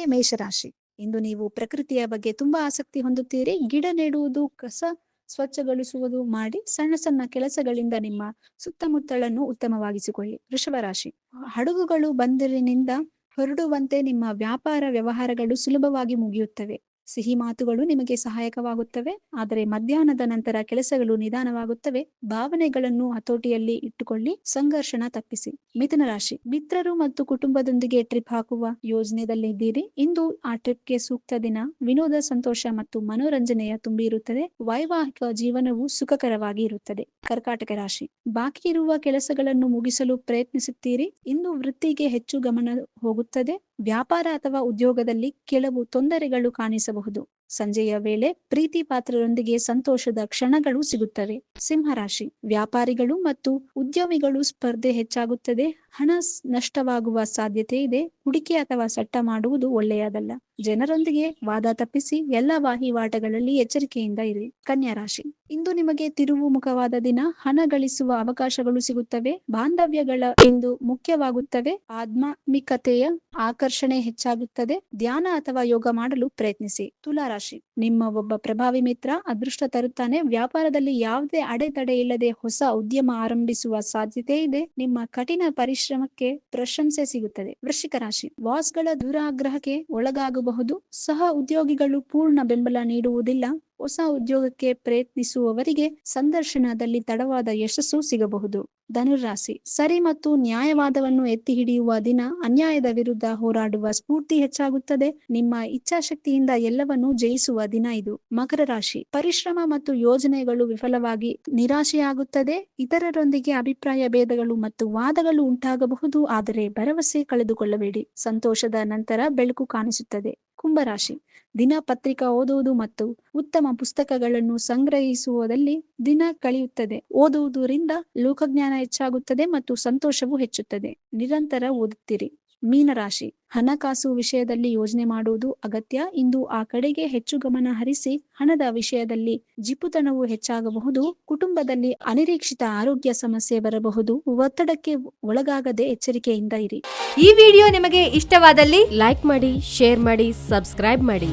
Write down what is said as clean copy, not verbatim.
ಮೇಷರಾಶಿ. ಇಂದು ನೀವು ಪ್ರಕೃತಿಯ ಬಗ್ಗೆ ತುಂಬಾ ಆಸಕ್ತಿ ಹೊಂದುತ್ತೀರಿ. ಗಿಡ ನೆಡುವುದು, ಕಸ ಸ್ವಚ್ಛಗೊಳಿಸುವುದು ಮಾಡಿ ಸಣ್ಣ ಸಣ್ಣ ಕೆಲಸಗಳಿಂದ ನಿಮ್ಮ ಸುತ್ತಮುತ್ತಲನ್ನು ಉತ್ತಮವಾಗಿಸಿಕೊಳ್ಳಿ. ವೃಷಭ ರಾಶಿ. ಹಡಗುಗಳು ಬಂದರಿನಿಂದ ಹೊರಡುವಂತೆ ನಿಮ್ಮ ವ್ಯಾಪಾರ ವ್ಯವಹಾರಗಳು ಸುಲಭವಾಗಿ ಮುಗಿಯುತ್ತವೆ. ಸಿಹಿ ಮಾತುಗಳು ನಿಮಗೆ ಸಹಾಯಕವಾಗುತ್ತವೆ, ಆದರೆ ಮಧ್ಯಾಹ್ನದ ನಂತರ ಕೆಲಸಗಳು ನಿಧಾನವಾಗುತ್ತವೆ. ಭಾವನೆಗಳನ್ನು ಹತೋಟಿಯಲ್ಲಿ ಇಟ್ಟುಕೊಳ್ಳಿ, ಸಂಘರ್ಷಣ ತಪ್ಪಿಸಿ. ಮಿಥುನ ರಾಶಿ. ಮಿತ್ರರು ಮತ್ತು ಕುಟುಂಬದೊಂದಿಗೆ ಟ್ರಿಪ್ ಹಾಕುವ ಯೋಜನೆಯಲ್ಲಿದ್ದೀರಿ. ಇಂದು ಆ ಟ್ರಿಪ್ಗೆ ಸೂಕ್ತ ದಿನ. ವಿನೋದ, ಸಂತೋಷ ಮತ್ತು ಮನೋರಂಜನೆಯ ತುಂಬಿ ಇರುತ್ತದೆ. ವೈವಾಹಿಕ ಜೀವನವು ಸುಖಕರವಾಗಿ ಇರುತ್ತದೆ. ಕರ್ಕಾಟಕ ರಾಶಿ. ಬಾಕಿ ಇರುವ ಕೆಲಸಗಳನ್ನು ಮುಗಿಸಲು ಪ್ರಯತ್ನಿಸುತ್ತೀರಿ. ಇಂದು ವೃತ್ತಿಗೆ ಹೆಚ್ಚು ಗಮನ ಹೋಗುತ್ತದೆ. ವ್ಯಾಪಾರ ಅಥವಾ ಉದ್ಯೋಗದಲ್ಲಿ ಕೆಲವು ತೊಂದರೆಗಳು ಕಾಣಿಸಬಹುದು. ಸಂಜೆಯ ವೇಳೆ ಪ್ರೀತಿ ಪಾತ್ರರೊಂದಿಗೆ ಸಂತೋಷದ ಕ್ಷಣಗಳು ಸಿಗುತ್ತವೆ. ಸಿಂಹರಾಶಿ. ವ್ಯಾಪಾರಿಗಳು ಮತ್ತು ಉದ್ಯಮಿಗಳು ಸ್ಪರ್ಧೆ ಹೆಚ್ಚಾಗುತ್ತದೆ. ಹಣ ನಷ್ಟವಾಗುವ ಸಾಧ್ಯತೆ ಇದೆ. ಹೂಡಿಕೆ ಅಥವಾ ಸಟ್ಟ ಮಾಡುವುದು ಒಳ್ಳೆಯದಲ್ಲ. ಜನರೊಂದಿಗೆ ವಾದ ತಪ್ಪಿಸಿ. ಎಲ್ಲ ವಹಿವಾಟುಗಳಲ್ಲಿ ಎಚ್ಚರಿಕೆಯಿಂದ ಇರಿ. ಕನ್ಯಾ ರಾಶಿ. ಇಂದು ನಿಮಗೆ ತಿರುವು ಮುಖವಾದ ದಿನ. ಹಣ ಗಳಿಸುವ ಅವಕಾಶಗಳು ಸಿಗುತ್ತವೆ. ಬಾಂಧವ್ಯಗಳ ಇಂದು ಮುಖ್ಯವಾಗುತ್ತವೆ. ಆಧ್ಯಾತ್ಮಿಕತೆಯ ಆಕರ್ಷಣೆ ಹೆಚ್ಚಾಗುತ್ತದೆ. ಧ್ಯಾನ ಅಥವಾ ಯೋಗ ಮಾಡಲು ಪ್ರಯತ್ನಿಸಿ. ತುಲಾ ರಾಶಿ. ನಿಮ್ಮ ಒಬ್ಬ ಪ್ರಭಾವಿ ಮಿತ್ರ ಅದೃಷ್ಟ ತರುತ್ತಾನೆ. ವ್ಯಾಪಾರದಲ್ಲಿ ಯಾವುದೇ ಅಡೆತಡೆ ಇಲ್ಲದೆ ಹೊಸ ಉದ್ಯಮ ಆರಂಭಿಸುವ ಸಾಧ್ಯತೆ ಇದೆ. ನಿಮ್ಮ ಕಠಿಣ ಪರಿಶ್ರಮಕ್ಕೆ ಪ್ರಶಂಸೆ ಸಿಗುತ್ತದೆ. ವೃಶ್ಚಿಕ ರಾಶಿ. ಬಾಸ್ಗಳ ದುರಾಗ್ರಹಕ್ಕೆ ಒಳಗಾಗಬಹುದು. ಸಹ ಉದ್ಯೋಗಿಗಳು ಪೂರ್ಣ ಬೆಂಬಲ ನೀಡುವುದಿಲ್ಲ. ಹೊಸ ಉದ್ಯೋಗಕ್ಕೆ ಪ್ರಯತ್ನಿಸುವವರಿಗೆ ಸಂದರ್ಶನದಲ್ಲಿ ತಡವಾದ ಯಶಸ್ಸು ಸಿಗಬಹುದು. ಧನುರಾಶಿ. ಸರಿ ಮತ್ತು ನ್ಯಾಯವಾದವನ್ನು ಎತ್ತಿ ಹಿಡಿಯುವ ದಿನ. ಅನ್ಯಾಯದ ವಿರುದ್ಧ ಹೋರಾಡುವ ಸ್ಫೂರ್ತಿ ಹೆಚ್ಚಾಗುತ್ತದೆ. ನಿಮ್ಮ ಇಚ್ಛಾಶಕ್ತಿಯಿಂದ ಎಲ್ಲವನ್ನೂ ಜಯಿಸುವ ದಿನ ಇದು. ಮಕರ ರಾಶಿ. ಪರಿಶ್ರಮ ಮತ್ತು ಯೋಜನೆಗಳು ವಿಫಲವಾಗಿ ನಿರಾಶೆಯಾಗುತ್ತದೆ. ಇತರರೊಂದಿಗೆ ಅಭಿಪ್ರಾಯ ಭೇದಗಳು ಮತ್ತು ವಾದಗಳು ಉಂಟಾಗಬಹುದು, ಆದರೆ ಭರವಸೆ ಕಳೆದುಕೊಳ್ಳಬೇಡಿ. ಸಂತೋಷದ ನಂತರ ಬೆಳಕು ಕಾಣಿಸುತ್ತದೆ. ಕುಂಭರಾಶಿ. ದಿನ ಪತ್ರಿಕಾ ಓದುವುದು ಮತ್ತು ಉತ್ತಮ ಪುಸ್ತಕಗಳನ್ನು ಸಂಗ್ರಹಿಸುವುದರಲ್ಲಿ ದಿನ ಕಳೆಯುತ್ತದೆ. ಓದುವುದರಿಂದ ಲೋಕಜ್ಞಾನ ಹೆಚ್ಚಾಗುತ್ತದೆ ಮತ್ತು ಸಂತೋಷವು ಹೆಚ್ಚುತ್ತದೆ. ನಿರಂತರ ಓದುತ್ತೀರಿ. ಮೀನರಾಶಿ. ಹಣಕಾಸು ವಿಷಯದಲ್ಲಿ ಯೋಜನೆ ಮಾಡುವುದು ಅಗತ್ಯ. ಇಂದು ಆ ಕಡೆಗೆ ಹೆಚ್ಚು ಗಮನ ಹರಿಸಿ. ಹಣದ ವಿಷಯದಲ್ಲಿ ಜಿಪುತನವು ಹೆಚ್ಚಾಗಬಹುದು. ಕುಟುಂಬದಲ್ಲಿ ಅನಿರೀಕ್ಷಿತ ಆರೋಗ್ಯ ಸಮಸ್ಯೆ ಬರಬಹುದು. ಒತ್ತಡಕ್ಕೆ ಒಳಗಾಗದೆ ಎಚ್ಚರಿಕೆಯಿಂದ ಇರಿ. ಈ ವಿಡಿಯೋ ನಿಮಗೆ ಇಷ್ಟವಾದಲ್ಲಿ ಲೈಕ್ ಮಾಡಿ, ಶೇರ್ ಮಾಡಿ, ಸಬ್ಸ್ಕ್ರೈಬ್ ಮಾಡಿ.